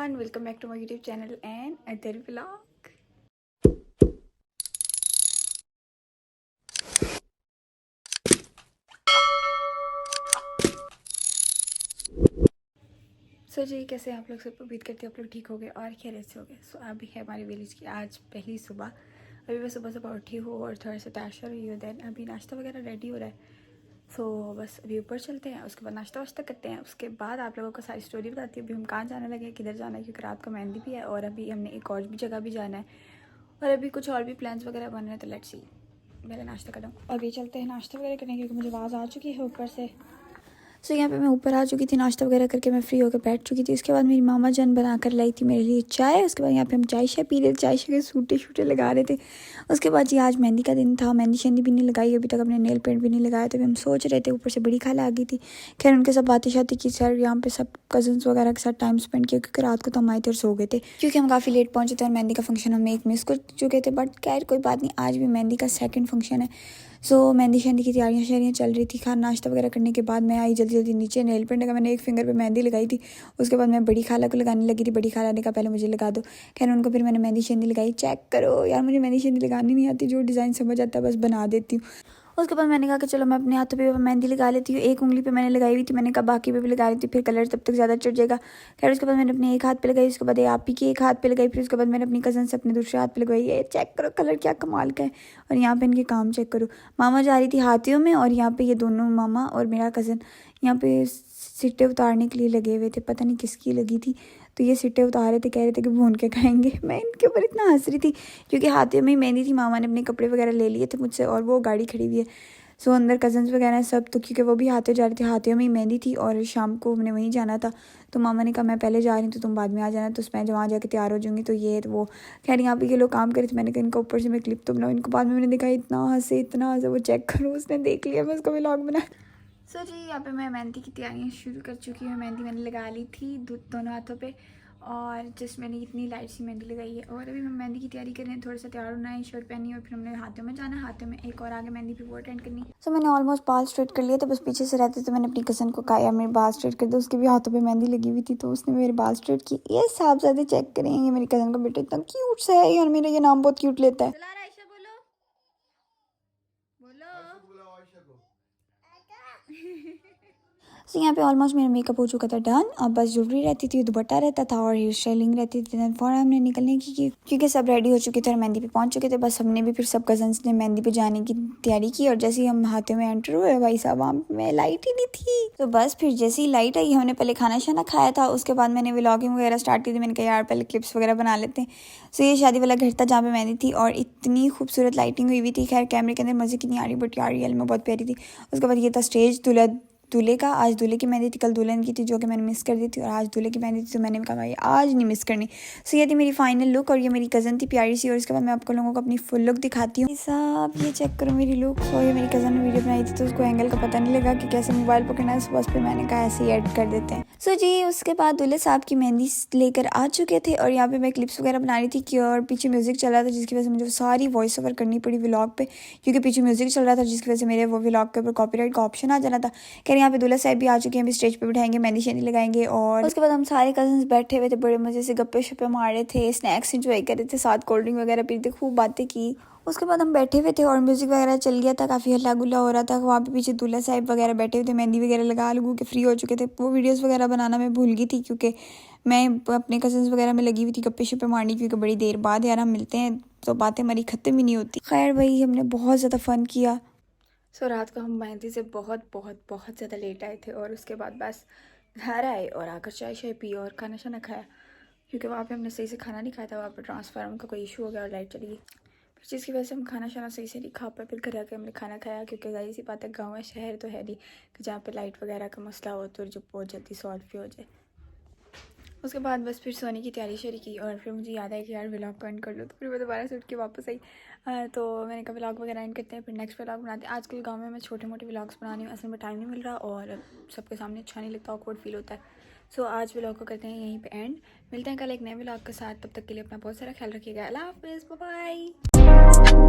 everyone, welcome back to my YouTube channel and other vlog. सो जी कैसे आप लोग, सब उम्मीद करते हैं आप लोग ठीक हो गए और खैरियत से हो गए। सो अभी है हमारे विलेज की आज पहली सुबह। अभी मैं सुबह सुबह उठी हूँ और थोड़ा सा तैयार हुई हूँ। देन अभी नाश्ता वगैरह रेडी हो रहा है। सो बस अभी ऊपर चलते हैं, उसके बाद नाश्ता वाश्ता करते हैं। उसके बाद आप लोगों को सारी स्टोरी बताती हूँ अभी हम कहाँ जाने लगे, किधर जाना है, क्योंकि रात को मेहंदी भी है और अभी हमने एक और भी जगह भी जाना है और अभी कुछ और भी प्लान्स वगैरह बन रहे हैं। तो लेट्स सी, पहले नाश्ता कर दूँ। अभी चलते हैं नाश्ता वगैरह करने, क्योंकि मुझे आवाज़ आ चुकी है ऊपर से। सो यहाँ पे मैं ऊपर आ चुकी थी, नाश्ता वगैरह करके मैं फ्री होकर बैठ चुकी थी। उसके बाद मेरी मामा जान बना कर लाई थी मेरे लिए चाय। उसके बाद यहाँ पे हम चाय शाय पी रहे थे, चाय शाय के सूटे शूटे लगा रहे थे। उसके बाद जी आज मेहंदी का दिन था, मेहंदी शेंदी भी नहीं लगाई अभी तक, अपने नेल पेंट भी नहीं लगाया। तो हम सोच रहे थे, ऊपर से बड़ी खाला आ गई थी। खैर उनके साथ बातें शाती की सर, यहाँ पे सब कजन्स वगैरह के साथ टाइम स्पेंड किया, क्योंकि रात को तो हम आए थे और सो गए थे, क्योंकि हम काफ़ी लेट पहुँचे थे और मेहंदी का फंक्शन हम एक मिस कर चुके थे। बट खैर कोई बात नहीं, आज भी मेहंदी का सेकंड फंक्शन है। सो मेहंदी शेंदी की तैयारियाँ शैरियाँ चल रही थी। खाना नाश्ता वगैरह करने के बाद मैं आई जल्दी जल्दी नीचे। नेल पेंट का मैंने एक फिंगर पे मेहंदी लगाई थी। उसके बाद मैं बड़ी खाला को लगाने लगी थी। बड़ी खाला ने कहा पहले मुझे लगा दो। खैर उनको फिर मैंने मेहंदी शेंदी लगाई। चेक करो यार, मुझे मेहंदी शेंदी लगानी नहीं आती, जो डिज़ाइन समझ आता है बस बना देती हूँ। उसके बाद मैंने कहा कि चलो मैं अपने हाथों पे मेहंदी लगा लेती हूँ। एक उंगली पे मैंने लगाई हुई थी, मैंने कहा बाकी पे भी लगा लेती हूँ, फिर कलर तब तक ज़्यादा चढ़ जाएगा। खैर उसके बाद मैंने अपने एक हाथ पे लगाई, उसके बाद आप ही की एक हाथ पे लगाई, फिर उसके बाद मैंने अपनी कज़न से अपने दूसरे हाथ पे लगवाई। ये चेक करो कलर क्या कमाल का है। और यहाँ पे इनके काम चेक करो। मामा जा रही थी हाथियों में और यहाँ पे ये दोनों मामा और मेरा कज़न यहाँ पे सिट्टे उतारने के लिए लगे हुए थे, पता नहीं किसकी लगी थी। तो ये सिट्टे उतार रहे थे, कह रहे थे कि भून के खाएंगे। मैं इनके ऊपर इतना हंस रही थी, क्योंकि हाथियों में ही मेहंदी थी। मामा ने अपने कपड़े वगैरह ले लिए थे मुझसे और वो गाड़ी खड़ी हुई है। सो अंदर कज़न्स वगैरह सब, तो क्योंकि वो भी हाथियों जा रहे थे, हाथियों में ही मेहंदी थी और शाम को हमने वहीं जाना था। तो मामा ने कहा मैं पहले जा रही हूँ तो तुम बाद में आ जाना। तो मैं वहाँ जाके तैयार हो जाऊँगी। तो ये वो खैर यहाँ पे ये लोग काम करे थे। मैंने कहा इनका ऊपर से मैं क्लिप तो बनाऊँ। इनको बाद में मैंने देखा इतना हंसे वो चेक करो, उसने देख लिया मैं उसका व्लॉग बना। सो जी यहाँ पे मैं मेहंदी की तैयारियाँ शुरू कर चुकी हूँ। मेहंदी मैंने लगा ली थी दोनों हाथों पे और जस्ट मैंने इतनी लाइट सी मेहंदी लगाई है। और अभी हम मेहंदी की तैयारी कर रहे हैं, थोड़ा सा तैयार होना है, शर्ट पहनी और फिर हमने हाथों में जाना, हाथों में एक और आगे मेहंदी भी वो अटेंड करनी। सो मैंने ऑलमोस्ट बाल स्ट्रेट कर लिया था, बस पीछे से रहते तो मैंने अपनी कज़न को कहा यार मेरे बाल स्ट्रेट कर दो। उसके भी हाथों पे मेहंदी लगी हुई थी तो उसने मेरे बाल स्ट्रेट की। ये साहबजादे चेक करेंगे, मेरी कज़न का बेटा इतना क्यूट सा है यार, मेरा ये नाम बहुत क्यूट लेता है। सो यहाँ पे ऑलमोस्ट मेरा मेकअप हो चुका था डन। अब बस ज्वेलरी रहती थी, दुपट्टा रहता था और हेयर स्टाइलिंग रहती थी। फौरन हमने निकलने की, क्योंकि सब रेडी हो चुके थे और मेहंदी पे पहुंच चुके थे। बस हमने भी फिर सब कजन्स ने मेहंदी पे जाने की तैयारी की और जैसे ही हम हाथों में एंटर हुए भाई साहब वहाँ में लाइट ही नहीं थी। तो बस फिर जैसे ही लाइट आई हमने पहले खाना शाना खाया था, उसके बाद मैंने व्लॉगिंग वगैरह स्टार्ट की थी। मैंने कहा यार पहले क्लिप्स वगैरह बना लेते हैं। सो ये शादी वाला घर था जहाँ पे मेहंदी थी और इतनी खूबसूरत लाइटिंग हुई थी। खैर कैमरे के अंदर मजे की नहीं आ रही, बट यार रियल में बहुत प्यारी थी। उसके बाद ये था स्टेज, दूल्हे का। आज दूल्हे की मेहंदी थी, कल दुल्हन की थी, जो कि मैंने मिस कर दी थी, और आज दूल्हे की मेहंदी थी तो मैंने कहा भाई आज नहीं मिस करनी। सो ये थी मेरी फाइनल लुक और ये मेरी कज़न थी प्यारी सी। और इसके बाद मैं आपको लोगों को अपनी फुल लुक दिखाती हूँ। साहब ये चेक करो मेरी लुक। सो ये मेरी कज़न ने वीडियो बनाई थी तो उसको एंगल का पता नहीं लगा कि कैसे मोबाइल पकड़ना है, बस फिर मैंने कहा ऐसे ही एड कर देते हैं। सो जी उसके बाद दूल्हे साहब की मेहंदी लेकर आ चुके थे और यहाँ पे मैं क्लिप्स वगैरह बना रही थी कि और पीछे म्यूजिक चल रहा था, जिसकी वजह से मुझे सारी वॉइस ओवर करनी पड़ी व्लॉग पे, क्योंकि पीछे म्यूजिक चल रहा था, जिसकी वजह से मेरे वो व्लॉग के ऊपर कॉपीराइट का ऑप्शन आ जाना था। खैर यहाँ पे दूल्हा साहब भी आ चुके हैं, अभी स्टेज पे बिठाएंगे, मेहंदी शेंदी लगाएंगे और उसके बाद हम सारे कजन्स बैठे हुए थे, बड़े मजे से गप्पे शप्पे मार रहे थे, स्नैक्स एंजॉय कर रहे थे, साथ कोल्ड ड्रिंक वगैरह पी रहे थे, खूब बातें की। उसके बाद हम बैठे हुए थे और म्यूजिक वगैरह चल गया था, काफ़ी हल्ला गुल्ला हो रहा था। वहाँ पे पीछे दूल्हा साहब वगैरह बैठे हुए थे, मेहंदी वगैरह लगा लगू के फ्री हो चुके थे। वो वीडियोस वगैरह बनाना मैं भूल गई थी, क्योंकि मैं अपने कजन्स वगैरह में लगी हुई थी गप्पे शप्पे मारनी, क्योंकि बड़ी देर बाद यार हम मिलते हैं तो बातें हमारी ख़त्म ही नहीं होती। खैर भाई हमने बहुत ज़्यादा फ़न किया। सो रात को हम मेहंदी से बहुत बहुत बहुत ज़्यादा लेट आए थे और उसके बाद बस घर आए और आकर चाय शाय पी और खाना शाना खाया, क्योंकि वहाँ पे हमने सही से खाना नहीं खाया था। वहाँ पर ट्रांसफार्मर का कोई इशू हो गया और लाइट चली गई, फिर जिसकी वजह से हम खाना शाना सही से नहीं खा पाए। फिर घर आके हमने खाना खाया, क्योंकि जाहिर सी बात है गाँव है, शहर तो है नहीं कि जहाँ पे लाइट वगैरह का मसला हो तो जो बहुत जल्दी सॉल्व भी हो जाए। उसके बाद बस फिर सोने की तैयारी शरी की और फिर मुझे याद आया कि यार व्लॉग को एंड कर लो, तो फिर मैं दोबारा से उठ के वापस आई। तो मैंने कहा व्लॉग वगैरह एंड करते हैं, फिर नेक्स्ट व्लॉग बनाते हैं। आजकल गांव में मैं छोटे मोटे व्लॉग्स बना रही हूँ, असल में टाइम नहीं मिल रहा और सबके सामने अच्छा नहीं लगता, ऑकवर्ड फील होता है। सो आज व्लॉग को करते हैं यहीं पे एंड, मिलते हैं कल एक नए व्लॉग के साथ। तब तक के लिए अपना बहुत सारा ख्याल रखिएगा। अल्लाह हाफिज़, बाय बाय।